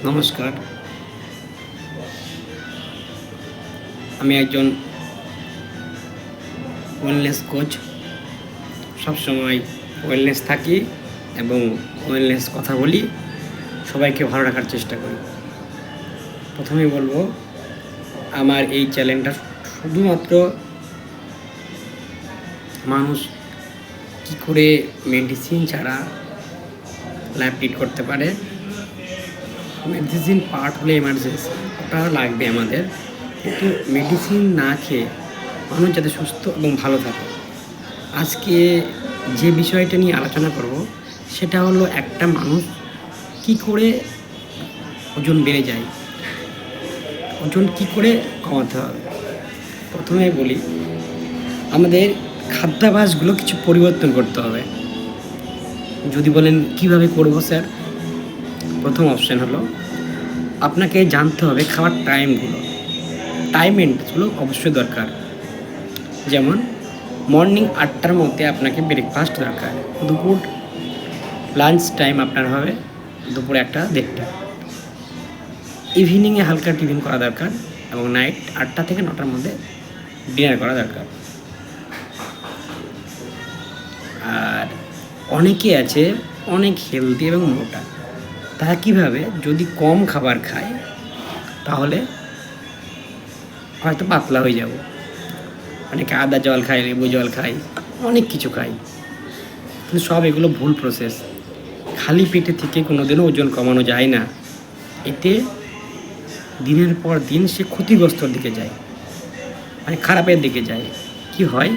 নমস্কার, আমি একজন ওয়েলনেস কোচ। সবসময় ওয়েলনেস থাকি এবং ওয়েলনেস কথা বলি, সবাইকে ভালো রাখার চেষ্টা করি। প্রথমেই বলবো, আমার এই চ্যানেলটা শুধুমাত্র মানুষ কী করে মেডিসিন ছাড়া লাইফ লিড করতে পারে। মেডিসিন পার্ট হলে এমার্জেন্সি, ওটা লাগবে আমাদের, কিন্তু মেডিসিন না খেয়ে মানুষ যাতে সুস্থ এবং ভালো থাকে। আজকে যে বিষয়টা নিয়ে আলোচনা করব সেটা হলো, একটা মানুষ কি করে ওজন বেড়ে যায়, ওজন কি করে কমাতে হবে। প্রথমে বলি, আমাদের খাদ্যাভ্যাসগুলো কিছু পরিবর্তন করতে হবে। যদি বলেন কিভাবে করব স্যার, প্রথম অপশান হলো, আপনাকে জানতে হবে খাওয়ার টাইমগুলো। টাইম মেনটেন্সগুলো অবশ্যই দরকার। যেমন মর্নিং 8টার মধ্যে আপনাকে ব্রেকফাস্ট দরকার, দুপুর লাঞ্চ টাইম আপনার হবে দুপুর 1টা-1:30, ইভিনিংয়ে হালকা টিফিন করা দরকার, এবং নাইট 8টা থেকে 9টার মধ্যে ডিনার করা দরকার। আর অনেকে আছে অনেক হেলদি এবং মোটা, তারা কীভাবে, যদি কম খাবার খায় তাহলে হয়তো পাতলা হয়ে যাব। অনেকে আদা জল খায়, লেবু জল খায়, অনেক কিছু খায়, কিন্তু সব এগুলো ভুল প্রসেস। খালি পেটে থেকে কোনো দিনও ওজন কমানো যায় না। এতে দিনের পর দিন সে ক্ষতিগ্রস্তর দিকে যায়, মানে খারাপের দিকে যায়। কি হয়,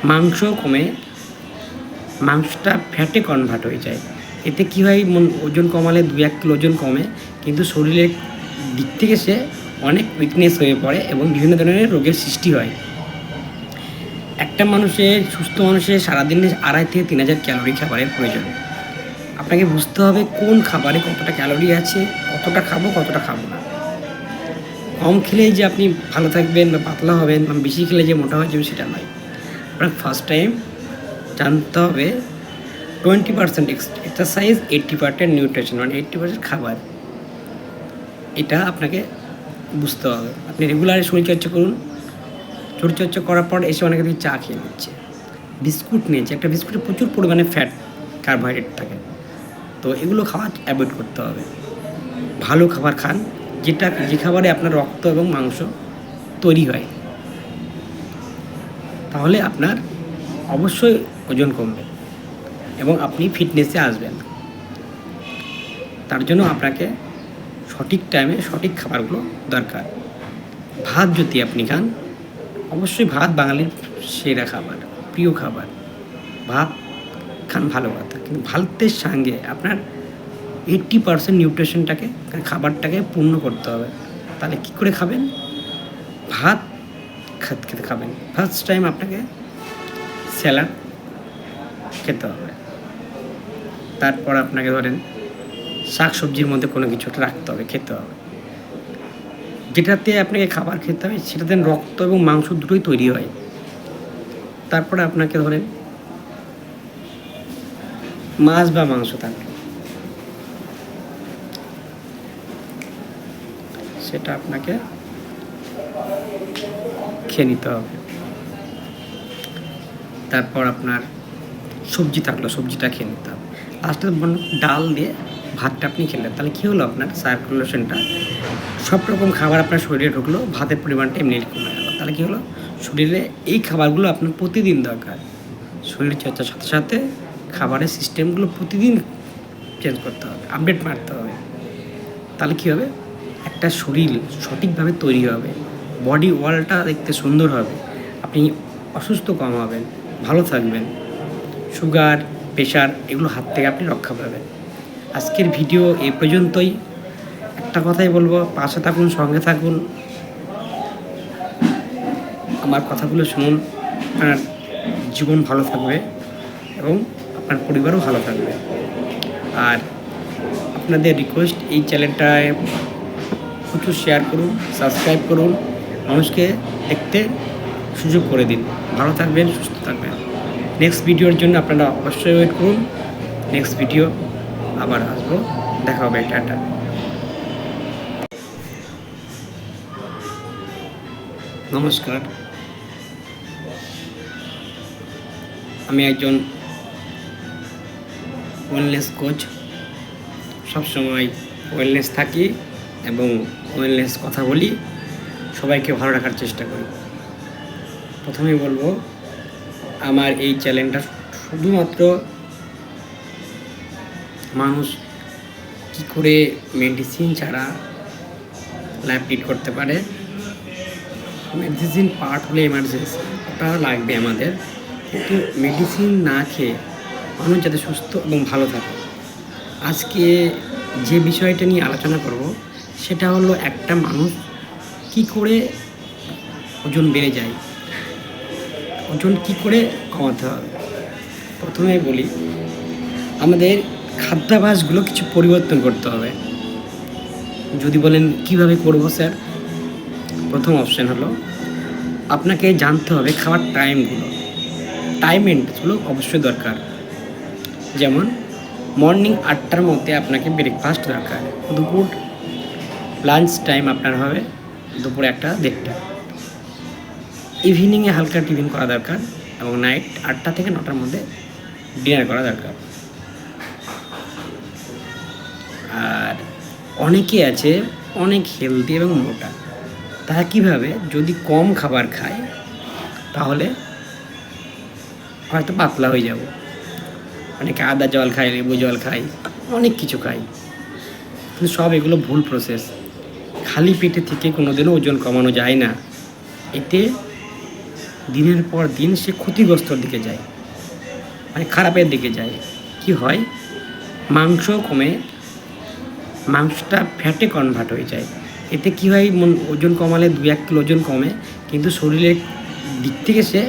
মাংস কমে, মাংসটা ফ্যাটে কনভার্ট হয়ে যায়। এতে কী হয়, ওজন কমালে 2-1 কিলো ওজন কমে, কিন্তু শরীরের দিক থেকে সে অনেক উইকনেস হয়ে পড়ে এবং বিভিন্ন ধরনের রোগের সৃষ্টি হয়। একটা মানুষের, সুস্থ মানুষের সারাদিনে 2,500 থেকে 3,000 ক্যালোরি খাবারের প্রয়োজন। আপনাকে বুঝতে হবে কোন খাবারে কতটা ক্যালোরি আছে, কতটা খাবো কতটা খাবো না। কম খেলেই যে আপনি ভালো থাকবেন বা পাতলা হবেন, বা বেশি খেলে যে মোটা হয়ে যাবে সেটা নয়। আপনার ফার্স্ট টাইম জানতে হবে 20% এক্সারসাইজ, 80% নিউট্রিশন, মানে 80% খাবার। এটা আপনাকে বুঝতে হবে। আপনি রেগুলার শরীরচর্চা করুন। শরীরচর্চা করার পর এসে অনেকে দেখি চা খেয়ে নিচ্ছে, বিস্কুট নিয়েছে। একটা বিস্কুটে প্রচুর পরিমাণে ফ্যাট, কার্বোহাইড্রেট থাকে। তো এগুলো খাওয়া অ্যাভয়েড করতে হবে। ভালো খাবার খান, যে খাবারে আপনার রক্ত এবং মাংস তৈরি হয়, তাহলে আপনার অবশ্যই ওজন কমবে এবং আপনি ফিটনেসে আসবেন। তার জন্য আপনাকে সঠিক টাইমে সঠিক খাবারগুলো দরকার। ভাত যদি আপনি খান, অবশ্যই ভাত বাঙালির সেরা খাবার, প্রিয় খাবার। ভাত খান, ভালো কথা, কিন্তু ভাতের সঙ্গে আপনার 80% নিউট্রিশনটাকে, খাবারটাকে পূর্ণ করতে হবে। তাহলে কী করে খাবেন? ভাত খেতে খাবেন। ফার্স্ট টাইম আপনাকে স্যালাড খেতে হবে। তারপর আপনাকে ধরেন শাক সবজির মধ্যে কোনো কিছু রাখতে হবে, খেতে হবে। যেটাতে আপনাকে খাবার খেতে হবে সেটাতে রক্ত এবং মাংস দুটোই তৈরি হয়। তারপরে আপনাকে ধরেন মাছ বা মাংস থাকবে, সেটা আপনাকে খেয়ে নিতে হবে। তারপর আপনার সবজি থাকলো, সবজিটা খেয়ে নিতে হবে। লাস্টে ডাল দিয়ে ভাতটা আপনি খেলেন, তাহলে কী হলো, আপনার সার্কুলেশনটা, সব রকম খাবার আপনার শরীরে ঢুকলো, ভাতের পরিমাণটা এমনি কমে গেল। তাহলে কী হলো, শরীরে এই খাবারগুলো আপনার প্রতিদিন দরকার। শরীর চর্চার সাথে সাথে খাবারের সিস্টেমগুলো প্রতিদিন চেঞ্জ করতে হবে, আপডেট মারতে হবে। তাহলে কী হবে, একটা শরীর সঠিকভাবে তৈরি হবে, বডি ওয়ালটা দেখতে সুন্দর হবে, আপনি অসুস্থ কম হবেন, ভালো থাকবেন। সুগার, প্রেশার, এগুলো হাত থেকে আপনি রক্ষা পাবেন। আজকের ভিডিও এই পর্যন্তই। একটা কথাই বলবো, পাশে থাকুন, সঙ্গে থাকুন, আমার কথাগুলো শুনুন। আপনার জীবন ভালো থাকবে এবং আপনার পরিবারও ভালো থাকবে। আর আপনাদের রিকোয়েস্ট, এই চ্যানেলটায় প্রচুর শেয়ার করুন, সাবস্ক্রাইব করুন, মানুষকে দেখতে সুযোগ করে দিন। ভালো থাকবেন, সুস্থ থাকবেন। নেক্সট ভিডিওর জন্য আপনারা অবশ্যই ওয়েট করুন। নেক্সট ভিডিও আবার আসবো, দেখা হবে। টাটা। নমস্কার, আমি একজন ওয়েলনেস কোচ। সবসময় ওয়েলনেস থাকি এবং ওয়েলনেস কথা বলি, সবাইকে ভালো রাখার চেষ্টা করি। প্রথমেই বলবো, আমার এই চ্যানেলটা শুধুমাত্র মানুষ কী করে মেডিসিন ছাড়া লাইফ লিড করতে পারে। মেডিসিন পার্ট হলে এমার্জেন্সি, ওটা লাগবে আমাদের, কিন্তু মেডিসিন না খেয়ে মানুষ যাতে সুস্থ এবং ভালো থাকে। আজকে যে বিষয়টা নিয়ে আলোচনা করব সেটা হলো, একটা মানুষ কি করে ওজন বেড়ে যায়, ওজন কি করে কমাতে হবে। প্রথমে বলি, আমাদের খাদ্যাভ্যাসগুলো কিছু পরিবর্তন করতে হবে। যদি বলেন কিভাবে করব স্যার, প্রথম অপশান হলো, আপনাকে জানতে হবে খাওয়ার টাইমগুলো। টাইম মেনটেন্সগুলো অবশ্যই দরকার। যেমন মর্নিং 8টার মধ্যে আপনাকে ব্রেকফাস্ট দরকার, দুপুর লাঞ্চ টাইম আপনার হবে দুপুর 1টা-1:30, ইভিনিংয়ে হালকা টিফিন করা দরকার এবং নাইট 8টা থেকে 9টার মধ্যে ডিনার করা দরকার। আর অনেকে আছে অনেক হেলদি এবং মোটা, তারা কীভাবে, যদি কম খাবার খায় তাহলে হয়তো পাতলা হয়ে যাব। অনেকে আদা জল খায়, লেবু জল খায়, অনেক কিছু খায়, কিন্তু সব এগুলো ভুল প্রসেস। খালি পেটে থেকে কোনোদিনও ওজন কমানো যায় না। এতে দিনের পর দিন সে ক্ষতিগ্রস্তর দিকে যায়, মানে খারাপের দিকে যায়। কি হয়, মাংস কমে, মাংসটা ফ্যাটে কনভার্ট হয়ে যায়। এতে কী হয়, ওজন কমালে 2-1 কিলো ওজন কমে, কিন্তু শরীরের দিক থেকে সে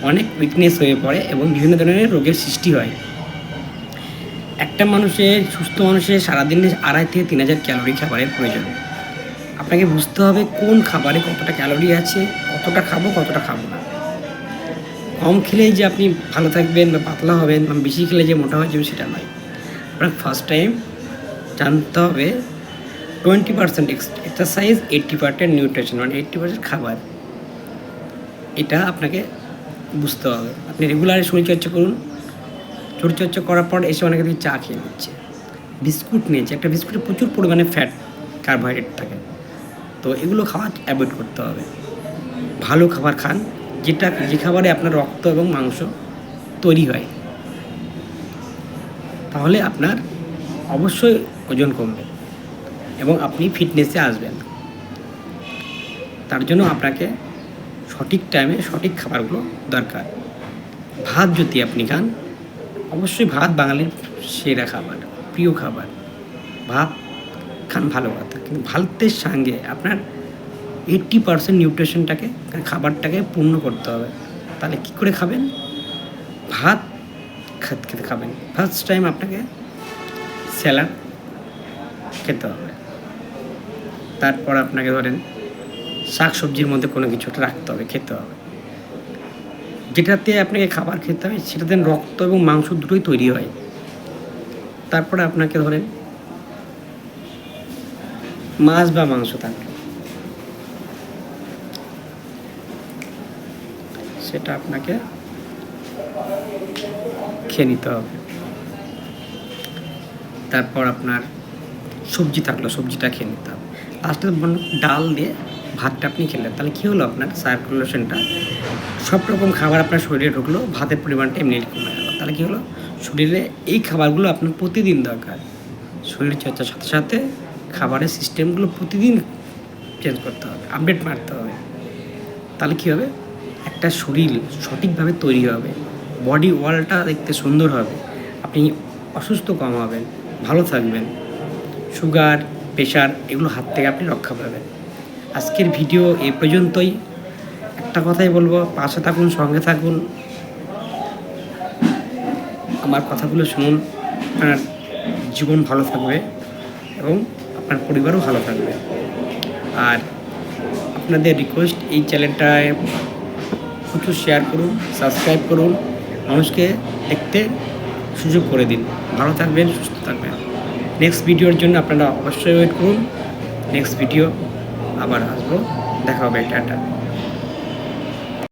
অনেক উইকনেস হয়ে পড়ে এবং বিভিন্ন ধরনের রোগের সৃষ্টি হয়। একটা মানুষের, সুস্থ মানুষের সারাদিনে 2,500 থেকে 3,000 ক্যালোরি খাবারের প্রয়োজন। আপনাকে বুঝতে হবে কোন খাবারে কতটা ক্যালোরি আছে, কতটা খাবো কতটা খাবো না। কম খেলেই যে আপনি ভালো থাকবেন বা পাতলা হবেন, বা বেশি খেলে যে মোটা হয়ে যাবে সেটা নয়। আপনার ফার্স্ট টাইম জানতে হবে 20% এক্সারসাইজ, 80% নিউট্রিশন, মানে 80% খাবার। এটা আপনাকে বুঝতে হবে। আপনি রেগুলার শরীরচর্চা করুন। শরীরচর্চা করার পর এসে অনেকে চা খেয়ে নিচ্ছে, বিস্কুট নিয়েছে। একটা বিস্কুটে প্রচুর পরিমাণে ফ্যাট, কার্বোহাইড্রেট থাকে। তো এগুলো খাওয়া অ্যাভয়েড করতে হবে। ভালো খাবার খান, যে খাবারে আপনার রক্ত এবং মাংস তৈরি হয়, তাহলে আপনার অবশ্যই ওজন কমবে এবং আপনি ফিটনেসে আসবেন। তার জন্য আপনাকে সঠিক টাইমে সঠিক খাবারগুলো দরকার। ভাত যদি আপনি খান, অবশ্যই ভাত বাঙালির সেরা খাবার, প্রিয় খাবার। ভাত খান, ভালো কথা, কিন্তু ভাতের সঙ্গে আপনার 80% নিউট্রিশনটাকে, খাবারটাকে পূর্ণ করতে হবে। তাহলে কী করে খাবেন? ভাত খেতে খাবেন। ফার্স্ট টাইম আপনাকে স্যালাড খেতে হবে। তারপর আপনাকে ধরেন শাক সবজির মধ্যে কোনো কিছুটা রাখতে হবে, খেতে হবে। যেটাতে আপনাকে খাবার খেতে হবে সেটাতে রক্ত এবং মাংস দুটোই তৈরি হয়। তারপরে আপনাকে ধরেন মাছ বা মাংস থাকবে, সেটা আপনাকে খেয়ে নিতে হবে। তারপর আপনার সবজি থাকলো, সবজিটা খেয়ে নিতে হবে। লাস্টে ডাল দিয়ে ভাতটা আপনি খেলেন, তাহলে কী হলো, আপনার সার্কুলেশনটা, সব রকম খাবার আপনার শরীরে ঢুকলো, ভাতের পরিমাণটা এমনি কমে গেল। তাহলে কী হলো, শরীরে এই খাবারগুলো আপনার প্রতিদিন দরকার। শরীরচর্চার সাথে সাথে খাবারের সিস্টেমগুলো প্রতিদিন চেঞ্জ করতে হবে, আপডেট মারতে হবে। তাহলে কী হবে, একটা শরীর সঠিকভাবে তৈরি হবে, বডি ওয়ালটা দেখতে সুন্দর হবে, আপনি অসুস্থ কম হবেন, ভালো থাকবেন। সুগার, প্রেশার, এগুলো হাত থেকে আপনি রক্ষা পাবেন। আজকের ভিডিও এই পর্যন্তই। একটা কথাই বলবো, পাশে থাকুন, সঙ্গে থাকুন, আমার কথাগুলো শুনুন। আপনার জীবন ভালো থাকবে এবং আপনার পরিবারও ভালো থাকবে। আর আপনাদের রিকোয়েস্ট, এই চ্যানেলটায় প্রচুর শেয়ার করুন, সাবস্ক্রাইব করুন, মানুষকে দেখতে সুযোগ করে দিন। ভালো থাকবেন, সুস্থ থাকবেন। নেক্সট ভিডিওর জন্য আপনারা অবশ্যই ওয়েট করুন। নেক্সট ভিডিও আবার আসবো, দেখা হবে। টাটা।